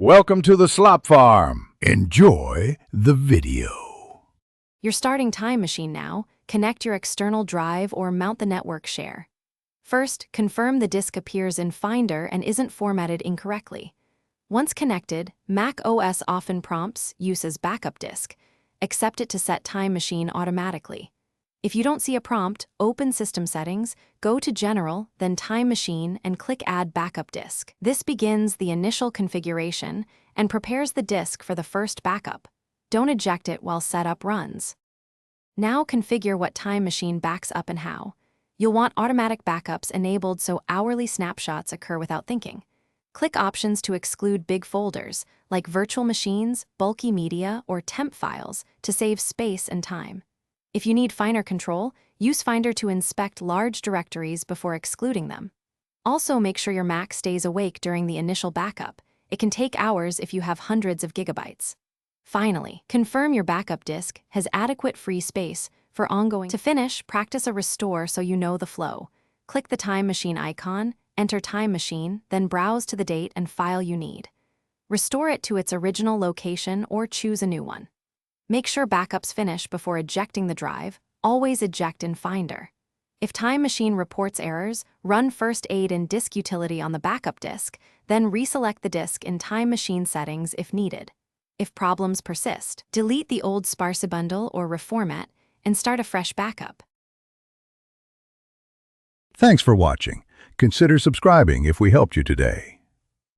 Welcome to the Slop Farm. Enjoy the video. You're starting Time Machine now. Connect your external drive or mount the network share. First, confirm the disk appears in Finder and isn't formatted incorrectly. Once connected, Mac OS often prompts use as backup disk. Accept it to set Time Machine automatically. If you don't see a prompt, open System Settings, go to General, then Time Machine, and click Add Backup Disk. This begins the initial configuration and prepares the disk for the first backup. Don't eject it while setup runs. Now configure what Time Machine backs up and how. You'll want automatic backups enabled so hourly snapshots occur without thinking. Click Options to exclude big folders, like virtual machines, bulky media, or temp files, to save space and time. If you need finer control, use Finder to inspect large directories before excluding them. Also, make sure your Mac stays awake during the initial backup. It can take hours if you have hundreds of gigabytes. Finally, confirm your backup disk has adequate free space for ongoing. To finish, practice a restore so you know the flow. Click the Time Machine icon, enter Time Machine, then browse to the date and file you need. Restore it to its original location or choose a new one. Make sure backups finish before ejecting the drive. Always eject in Finder. If Time Machine reports errors, run First Aid in Disk Utility on the backup disk, then reselect the disk in Time Machine settings if needed. If problems persist, delete the old sparse bundle or reformat and start a fresh backup. Thanks for watching. Consider subscribing if we helped you today.